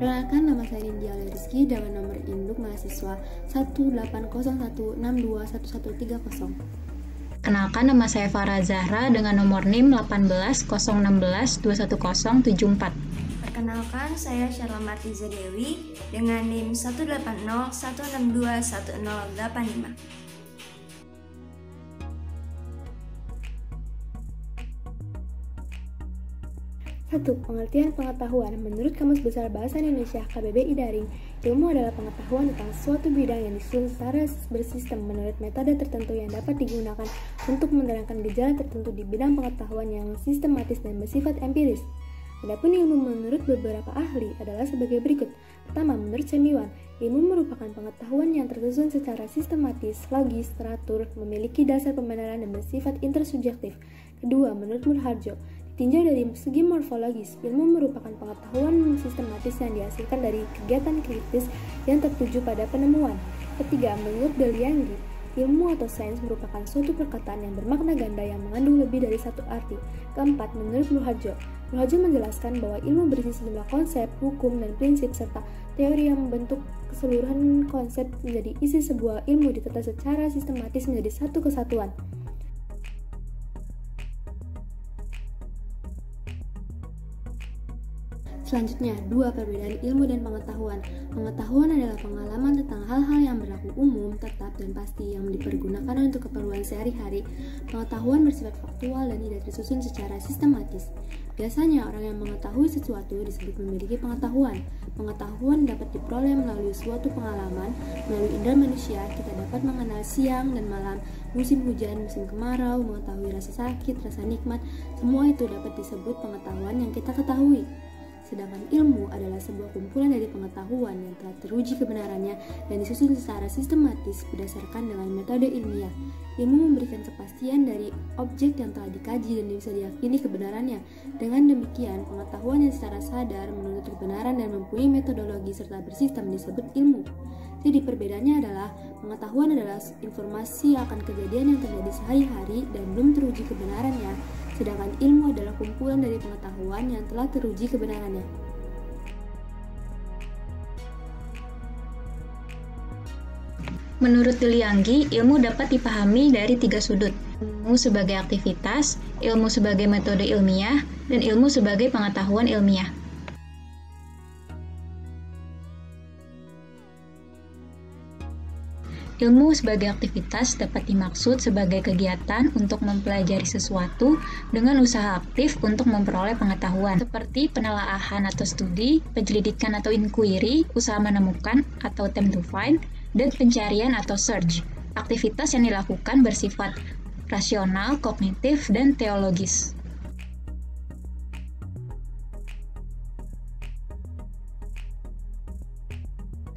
Perkenalkan, nama saya Nindya Rizky dengan nomor induk mahasiswa 18016211130. Kenalkan, nama saya Farah Zahra dengan nomor NIM 18016211074. Perkenalkan, saya Syarlamarti Dewi dengan NIM 18016211085. 1. Pengertian pengetahuan. Menurut Kamus Besar Bahasa Indonesia KBBI Daring, ilmu adalah pengetahuan tentang suatu bidang yang disusun secara bersistem menurut metode tertentu yang dapat digunakan untuk menerangkan gejala tertentu di bidang pengetahuan yang sistematis dan bersifat empiris. Adapun ilmu menurut beberapa ahli adalah sebagai berikut. Pertama, menurut Cendewan, ilmu merupakan pengetahuan yang tersusun secara sistematis, logis, teratur, memiliki dasar pembenaran dan bersifat intersubjektif. Kedua, menurut Murharjo, ditinjau dari segi morfologis, ilmu merupakan pengetahuan sistematis yang dihasilkan dari kegiatan kritis yang tertuju pada penemuan. Ketiga, menurut Delianggi, ilmu atau sains merupakan suatu perkataan yang bermakna ganda yang mengandung lebih dari satu arti. Keempat, menurut Murharjo menjelaskan bahwa ilmu berisi sejumlah konsep, hukum, dan prinsip serta teori yang membentuk keseluruhan konsep menjadi isi sebuah ilmu ditata secara sistematis menjadi satu kesatuan. Selanjutnya, 2. Perbedaan ilmu dan pengetahuan. Pengetahuan adalah pengalaman tentang hal-hal yang berlaku umum, tetap, dan pasti yang dipergunakan untuk keperluan sehari-hari. Pengetahuan bersifat faktual dan tidak tersusun secara sistematis. Biasanya, orang yang mengetahui sesuatu disebut memiliki pengetahuan. Pengetahuan dapat diperoleh melalui suatu pengalaman. Melalui indera manusia, kita dapat mengenal siang dan malam, musim hujan, musim kemarau, mengetahui rasa sakit, rasa nikmat. Semua itu dapat disebut pengetahuan yang kita ketahui. Sedangkan ilmu adalah sebuah kumpulan dari pengetahuan yang telah teruji kebenarannya dan disusun secara sistematis berdasarkan dengan metode ilmiah. Ilmu memberikan kepastian dari objek yang telah dikaji dan bisa diyakini kebenarannya. Dengan demikian, pengetahuan yang secara sadar menuntut kebenaran dan mempunyai metodologi serta bersistem disebut ilmu. Jadi perbedaannya adalah pengetahuan adalah informasi akan kejadian yang terjadi sehari-hari dan belum teruji kebenarannya. Sedangkan ilmu adalah kumpulan dari pengetahuan yang telah teruji kebenarannya. Menurut Delianggi, ilmu dapat dipahami dari 3 sudut. Ilmu sebagai aktivitas, ilmu sebagai metode ilmiah, dan ilmu sebagai pengetahuan ilmiah. Ilmu sebagai aktivitas dapat dimaksud sebagai kegiatan untuk mempelajari sesuatu dengan usaha aktif untuk memperoleh pengetahuan, seperti penelaahan atau studi, penyelidikan atau inquiry, usaha menemukan atau attempt to find, dan pencarian atau search. Aktivitas yang dilakukan bersifat rasional, kognitif, dan teologis.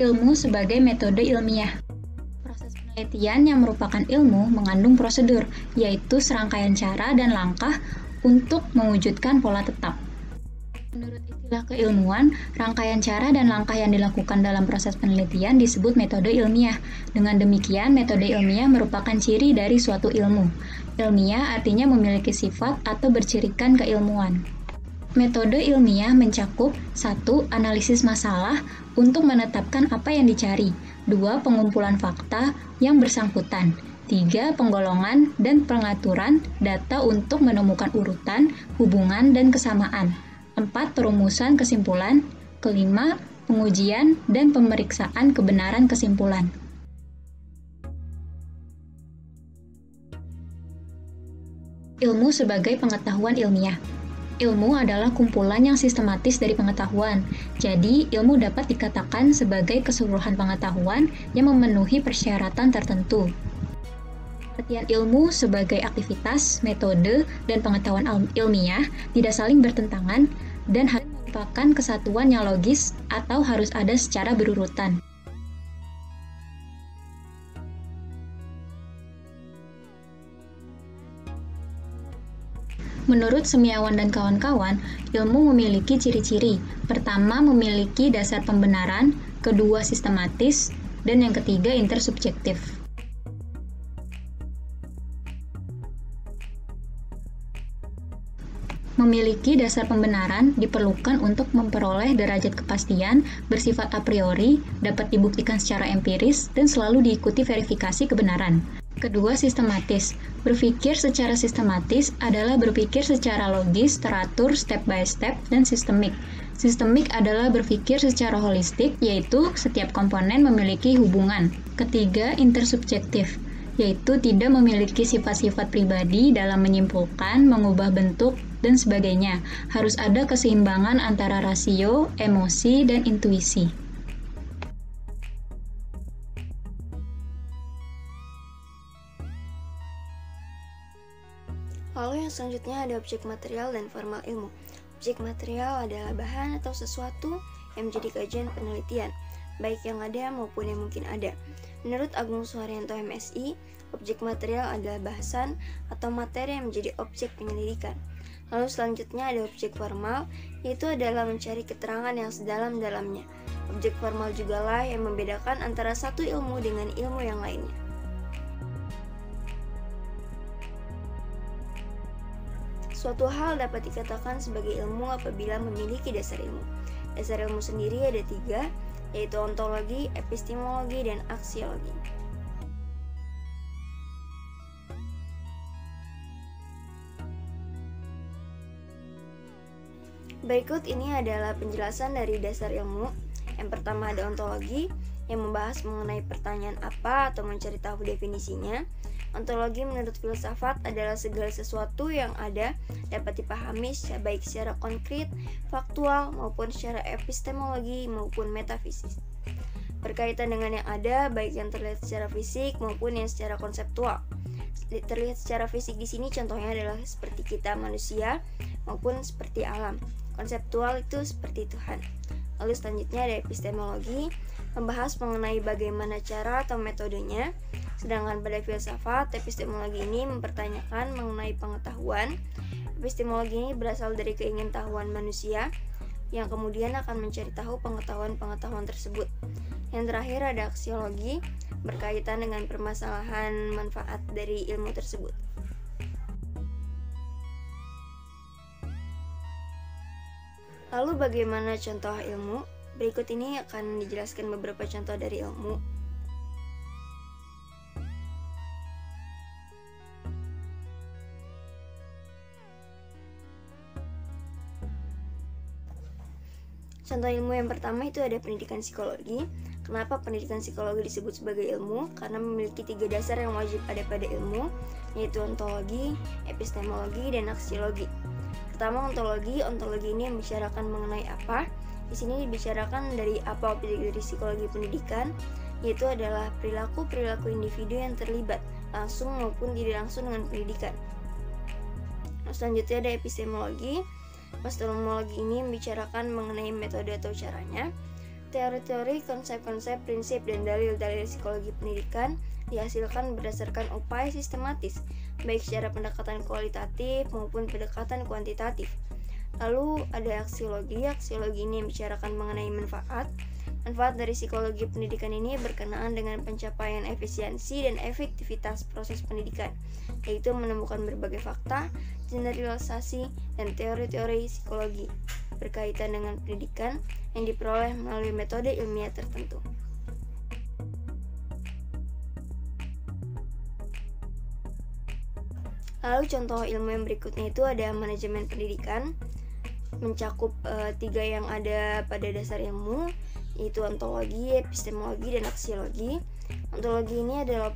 Ilmu sebagai metode ilmiah. Penelitian yang merupakan ilmu mengandung prosedur, yaitu serangkaian cara dan langkah untuk mewujudkan pola tetap. Menurut istilah keilmuan, rangkaian cara dan langkah yang dilakukan dalam proses penelitian disebut metode ilmiah. Dengan demikian, metode ilmiah merupakan ciri dari suatu ilmu. Ilmiah artinya memiliki sifat atau bercirikan keilmuan. Metode ilmiah mencakup 1. Analisis masalah untuk menetapkan apa yang dicari. 2. Pengumpulan fakta yang bersangkutan. 3. Penggolongan dan pengaturan data untuk menemukan urutan, hubungan, dan kesamaan. 4. Perumusan kesimpulan. 5. Pengujian dan pemeriksaan kebenaran kesimpulan. Ilmu sebagai pengetahuan ilmiah. Ilmu adalah kumpulan yang sistematis dari pengetahuan. Jadi, ilmu dapat dikatakan sebagai keseluruhan pengetahuan yang memenuhi persyaratan tertentu. Pengertian ilmu sebagai aktivitas, metode, dan pengetahuan ilmiah tidak saling bertentangan dan harus merupakan kesatuan yang logis atau harus ada secara berurutan. Menurut Semiawan dan kawan-kawan, ilmu memiliki ciri-ciri. Pertama, memiliki dasar pembenaran, kedua, sistematis, dan yang ketiga, intersubjektif. Memiliki dasar pembenaran diperlukan untuk memperoleh derajat kepastian, bersifat a priori, dapat dibuktikan secara empiris, dan selalu diikuti verifikasi kebenaran. Kedua, sistematis. Berpikir secara sistematis adalah berpikir secara logis, teratur, step by step, dan sistemik. Sistemik adalah berpikir secara holistik, yaitu setiap komponen memiliki hubungan. Ketiga, intersubjektif, yaitu tidak memiliki sifat-sifat pribadi dalam menyimpulkan, mengubah bentuk, dan sebagainya. Harus ada keseimbangan antara rasio, emosi, dan intuisi. Lalu yang selanjutnya ada objek material dan formal ilmu. Objek material adalah bahan atau sesuatu yang menjadi kajian penelitian, baik yang ada maupun yang mungkin ada. Menurut Agung Suharyanto MSI, objek material adalah bahasan atau materi yang menjadi objek penyelidikan. Lalu selanjutnya ada objek formal, yaitu adalah mencari keterangan yang sedalam-dalamnya. Objek formal jugalah yang membedakan antara satu ilmu dengan ilmu yang lainnya. Suatu hal dapat dikatakan sebagai ilmu apabila memiliki dasar ilmu. Dasar ilmu sendiri ada 3, yaitu ontologi, epistemologi, dan aksiologi. Berikut ini adalah penjelasan dari dasar ilmu. Yang pertama ada ontologi, yang membahas mengenai pertanyaan apa atau mencari tahu definisinya. Ontologi menurut filsafat adalah segala sesuatu yang ada dapat dipahami baik secara konkret, faktual, maupun secara epistemologi maupun metafisik. Berkaitan dengan yang ada, baik yang terlihat secara fisik maupun yang secara konseptual. Terlihat secara fisik di sini contohnya adalah seperti kita manusia maupun seperti alam. Konseptual itu seperti Tuhan. Lalu selanjutnya ada epistemologi, membahas mengenai bagaimana cara atau metodenya. Sedangkan pada filsafat, epistemologi ini mempertanyakan mengenai pengetahuan. Epistemologi ini berasal dari keingintahuan manusia yang kemudian akan mencari tahu pengetahuan-pengetahuan tersebut. Yang terakhir ada aksiologi, berkaitan dengan permasalahan manfaat dari ilmu tersebut. Lalu bagaimana contoh ilmu? Berikut ini akan dijelaskan beberapa contoh dari ilmu. Contoh ilmu yang pertama itu ada pendidikan psikologi. Kenapa pendidikan psikologi disebut sebagai ilmu? Karena memiliki 3 dasar yang wajib ada pada ilmu, yaitu ontologi, epistemologi, dan aksiologi. Pertama, ontologi. Ontologi ini membicarakan mengenai apa? Di sini dibicarakan dari apa objek dari psikologi pendidikan, yaitu adalah perilaku-perilaku individu yang terlibat langsung maupun tidak langsung dengan pendidikan. Selanjutnya ada epistemologi. Epistemologi ini membicarakan mengenai metode atau caranya. Teori-teori, konsep-konsep, prinsip, dan dalil-dalil psikologi pendidikan dihasilkan berdasarkan upaya sistematis, baik secara pendekatan kualitatif maupun pendekatan kuantitatif. Lalu ada aksiologi. Aksiologi ini membicarakan mengenai manfaat. Manfaat dari psikologi pendidikan ini berkenaan dengan pencapaian efisiensi dan efektivitas proses pendidikan, yaitu menemukan berbagai fakta, generalisasi, dan teori-teori psikologi berkaitan dengan pendidikan yang diperoleh melalui metode ilmiah tertentu. Lalu contoh ilmu yang berikutnya itu ada manajemen pendidikan, mencakup 3 yang ada pada dasar ilmu, yaitu ontologi, epistemologi, dan aksiologi. Ontologi ini adalah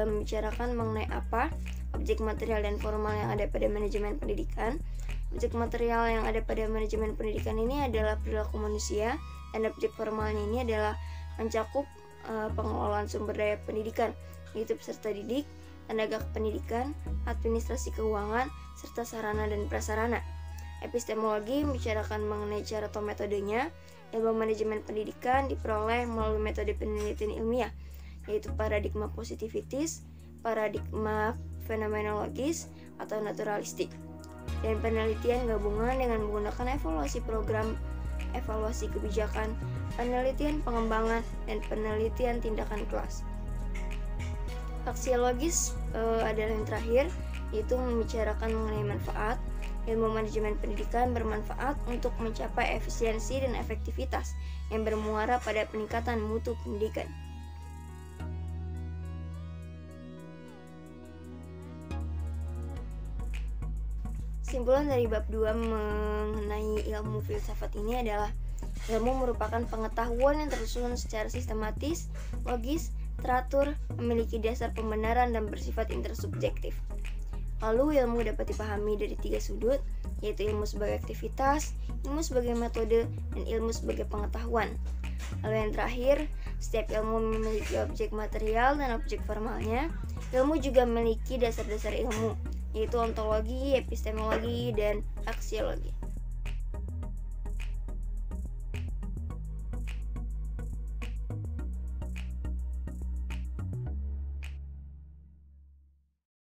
membicarakan mengenai apa objek material dan formal yang ada pada manajemen pendidikan. Objek material yang ada pada manajemen pendidikan ini adalah perilaku manusia, dan objek formalnya ini adalah mencakup pengelolaan sumber daya pendidikan, yaitu peserta didik, tenaga pendidikan, administrasi keuangan, serta sarana dan prasarana. Epistemologi membicarakan mengenai cara atau metodenya. Ilmu manajemen pendidikan diperoleh melalui metode penelitian ilmiah, yaitu paradigma positivitis, paradigma fenomenologis, atau naturalistik, dan penelitian gabungan dengan menggunakan evaluasi program, evaluasi kebijakan, penelitian pengembangan, dan penelitian tindakan kelas. Aksiologis adalah yang terakhir, yaitu membicarakan mengenai manfaat. Ilmu manajemen pendidikan bermanfaat untuk mencapai efisiensi dan efektivitas yang bermuara pada peningkatan mutu pendidikan. Kesimpulan dari bab 2 mengenai ilmu filsafat ini adalah ilmu merupakan pengetahuan yang tersusun secara sistematis, logis, teratur, memiliki dasar pembenaran dan bersifat intersubjektif. Lalu ilmu dapat dipahami dari 3 sudut, yaitu ilmu sebagai aktivitas, ilmu sebagai metode, dan ilmu sebagai pengetahuan. Lalu yang terakhir, setiap ilmu memiliki objek material dan objek formalnya. Ilmu juga memiliki dasar-dasar ilmu, yaitu ontologi, epistemologi, dan aksiologi.